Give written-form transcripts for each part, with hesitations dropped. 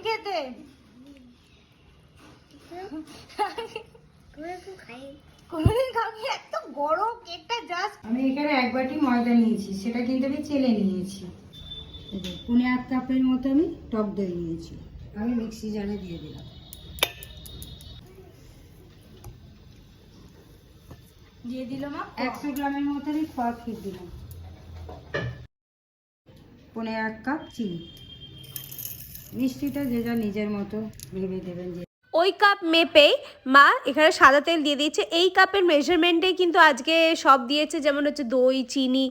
খেতে। কোনোদিন খাবি? এত গরম কেকটা জাস্ট। আমি এখানে 1 বাটি ময়দা নিয়েছি, সেটা কিন্তু আমি চেলে নিয়েছি। 1.5 কাপের মতো আমি টক দই নিয়েছি, আমি মিক্সি জারে দিয়ে দিলাম। দিয়ে দিলাম 100 গ্রামের মতো আমি খোয়া ক্ষীর দিলাম। 1.5 কাপ চিনি। মিষ্টিটা যে যা নিজের মতো ভেবে দেবেন। ওই কাপ মেপেই মা এখানে সাদা তেল দিয়ে দিয়েছে। এই কাপের মেজারমেন্টেই কিন্তু আজকে সব দিয়েছে, যেমন হচ্ছে দই, চিনি,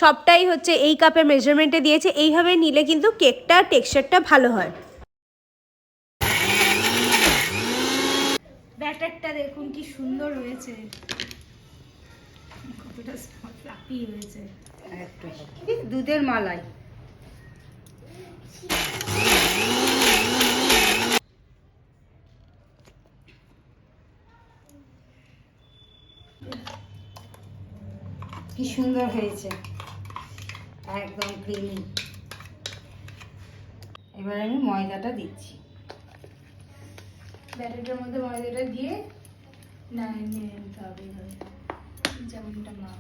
সবটাই হচ্ছে এই কাপের মেজারমেন্টে দিয়েছে। এইভাবে নিলে কিন্তু কেকটার টেক্সচারটা ভালো হয়। ব্যাটারটা দেখুন কি সুন্দর হয়েছে, কতটা ফ্লাফি হয়েছে। একটু দুধের মালাই। কি সুন্দর হয়েছে, একদম ক্রিমি। এবার আমি ময়দাটা দিচ্ছি। ব্যাটারটার মধ্যে ময়দাটা দিয়ে নিয়ে নিতে হবে যেমনটা মা।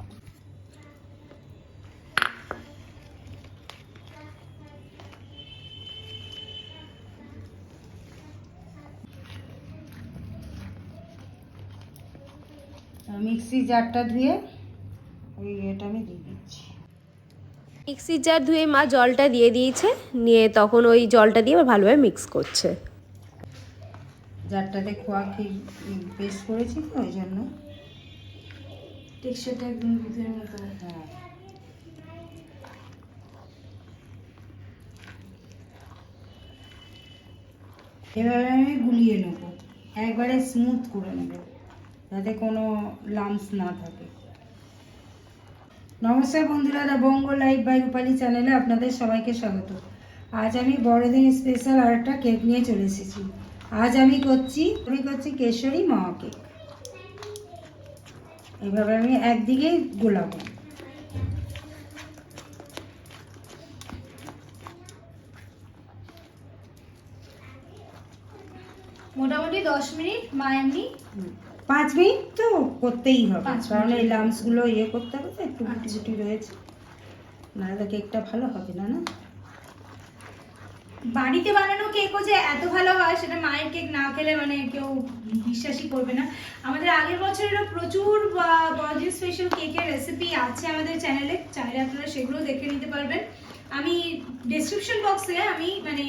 মিক্সি জারটা ধুয়ে ওই এটা আমি দিয়ে দিচ্ছি। মিক্সির জার ধুয়ে মা জলটা দিয়ে দিয়েছে, নিয়ে তখন ওই জলটা দিয়ে আবার ভালোভাবে মিক্স করছে। জারটাতে খোয়া ক্ষীর পেস্ট করেছি তো ওই জন্য টেক্সচারটা একদম দুধের মতো। হ্যাঁ, এবারে আমি গুলিয়ে নেব, একবারে স্মুথ করে নেব যাতে কোনো লাম্পস না থাকে। নমস্কার বন্ধুরা, দ্য বঙ্গ লাইভ বাই রূপালী চ্যানেলে আপনাদের সবাইকে স্বাগত। আজ আমি বড়দিন স্পেশাল আর একটা কেক নিয়ে চলে এসেছি। আজ আমি করছি কেশরী মাওয়া কেক। এভাবে আমি একদিকেই গোলাবো। মোটামুটি 10 মিনিট মা এমনি 5 মিনিট তো করতেই হবে, 5 কারণ এই মিনিট। লাম্পসগুলো করতে হবে তো, একটু গুটি গুটি রয়েছে, নাহলে কেকটা ভালো হবে না। না, বাড়িতে বানানো কেকও যে এত ভালো হয় সেটা মায়ের কেক না খেলে মানে কেউ বিশ্বাসই করবে না। আমাদের আগের বছরেরও প্রচুর বড়দিন স্পেশাল কেকের রেসিপি আছে আমাদের চ্যানেলে, চাইলে আপনারা সেগুলো দেখে নিতে পারবেন। আমি ডেসক্রিপশন বক্সে আমি মানে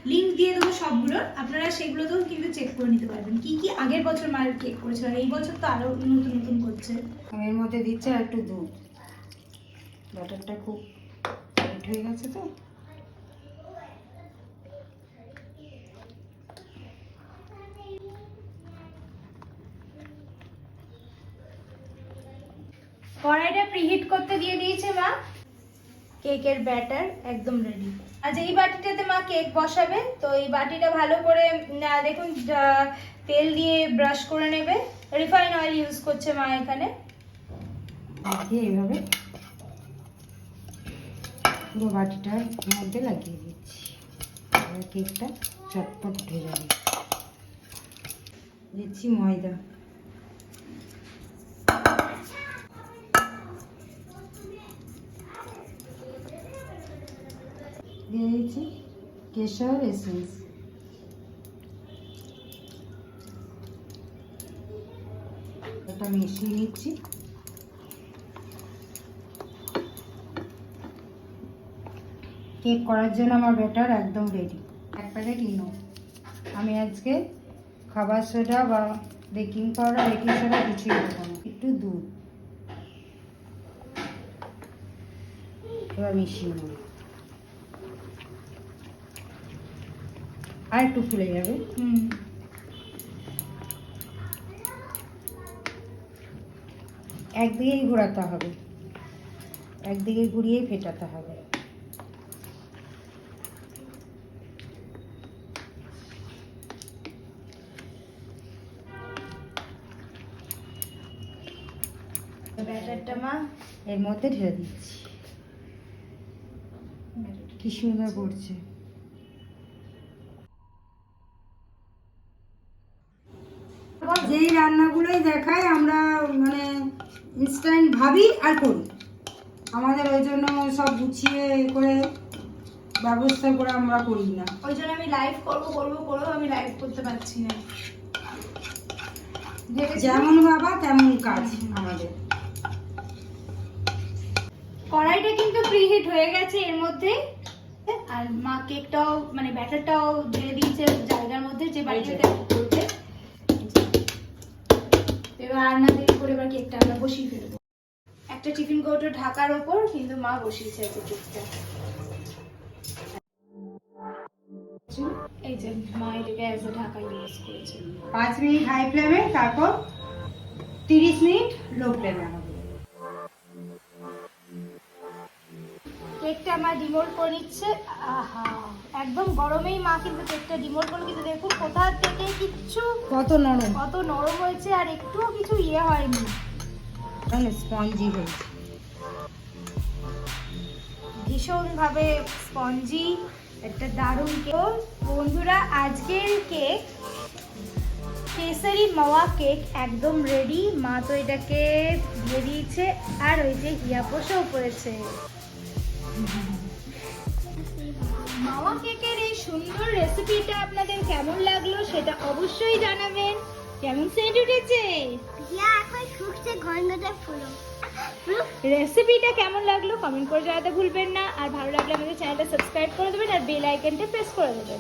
লিংক দিয়ে দেবো সবগুলোর, আপনারা সেগুলোতেও কিন্তু চেক করে নিতে পারবেন কি কি আগের বছর মায়ের কেক করেছিল, আর এই বছর তো আরো নতুন নতুন করছে। আমি এর মধ্যে দিচ্ছি আর একটু দুধ। ব্যাটারটা খুব টাইট হয়ে গেছে তো, কড়াইটা প্রিহিট করতে দিয়ে দিয়েছে মা। কেকের ব্যাটার একদম রেডি। আজ এই বাটিটাতে মা কেক বসাবে, তো এই বাটিটা ভালো করে দেখুন তেল দিয়ে ব্রাশ করে নেবে। রিফাইন অয়েল ইউজ করছে মা এখানে। এইভাবে পুরো বাটিটার মধ্যে লাগিয়ে দিচ্ছি, কেকটা চটপট উঠে যাবে। দিচ্ছি ময়দা, দিয়ে দিচ্ছি কেশর এসেন্স, এটা মিশিয়ে নিচ্ছি। কেক করার জন্য আমার ব্যাটার একদম রেডি। 1 প্যাকেট ইনো। আমি আজকে খাবার সোডা বা বেকিং পাউডার, বেকিং সোডা কিছুই দেবো না, একটু দুধ। এবার মিশিয়ে নেব, আর একটু ফুলে যাবে। একদিকেই ঘোরাতে হবে, একদিকে ঘুরিয়েই ফেটাতে হবে। ব্যাটারটা মা এর মধ্যে ঢেলে দিচ্ছি, কি সুন্দর পড়ছে। যেই রান্নাগুলোই দেখায় আমরা মানে ইনস্ট্যান্ট ভাবি আর করি। আমাদের ওই জন্য সব গুছিয়ে করে ব্যবস্থা করে আমরা করি না। ওই জন্য আমি লাইভ করবো আমি লাইভ করতে পারছি না। যেমন বাবা তেমন কাজ আমাদের। কড়াইটা কিন্তু প্রিহিট হয়ে গেছে এর মধ্যে, আর মা কেকটাও মানে ব্যাটারটাও ঢেলে দিয়েছে জায়গার মধ্যে যে বাড়িতে করবে। এবার আর না দেরি করে এবার কেকটা আমরা বসিয়ে ফেলবো। একটা টিফিন কৌটো ঢাকার ওপর কিন্তু মা বসিয়েছে এই কেকটা। এই যে মা এটাকে অ্যাজ এ ঢাকা ইউজ করেছে। 5 মিনিট হাই ফ্লেমে, তারপর 30 মিনিট লো ফ্লেমে হবে। কেকটা মা ডিমোল্ড করে নিচ্ছে। আহা, একদম গরমেই মা কিন্তু কেকটা ডিমোল্ড করলো, কিন্তু দেখুন কোথা থেকে কিচ্ছু কত নরম, কত নরম হয়েছে আর একটুও কিছু ইয়ে হয়নি, স্পঞ্জি হয়েছে, ভীষণ ভাবে স্পঞ্জি, একটা দারুণ কেক। বন্ধুরা আজকের কেক কেসারি মাওয়া কেক একদম রেডি। মা তো এটাকে দিয়ে দিয়েছে আর ওই যে হিয়া বসেও পড়েছে। মাওয়া কেকের এই সুন্দর রেসিপিটা আপনাদের কেমন লাগলো সেটা অবশ্যই জানাবেন। কেমন সেন্ট উঠেছে? রেসিপিটা কেমন লাগলো কমেন্ট করে জানাতে ভুলবেন না, আর ভালো লাগলে আমাদের চ্যানেলটা সাবস্ক্রাইব করে দেবেন আর বেল আইকনটা প্রেস করে দেবেন।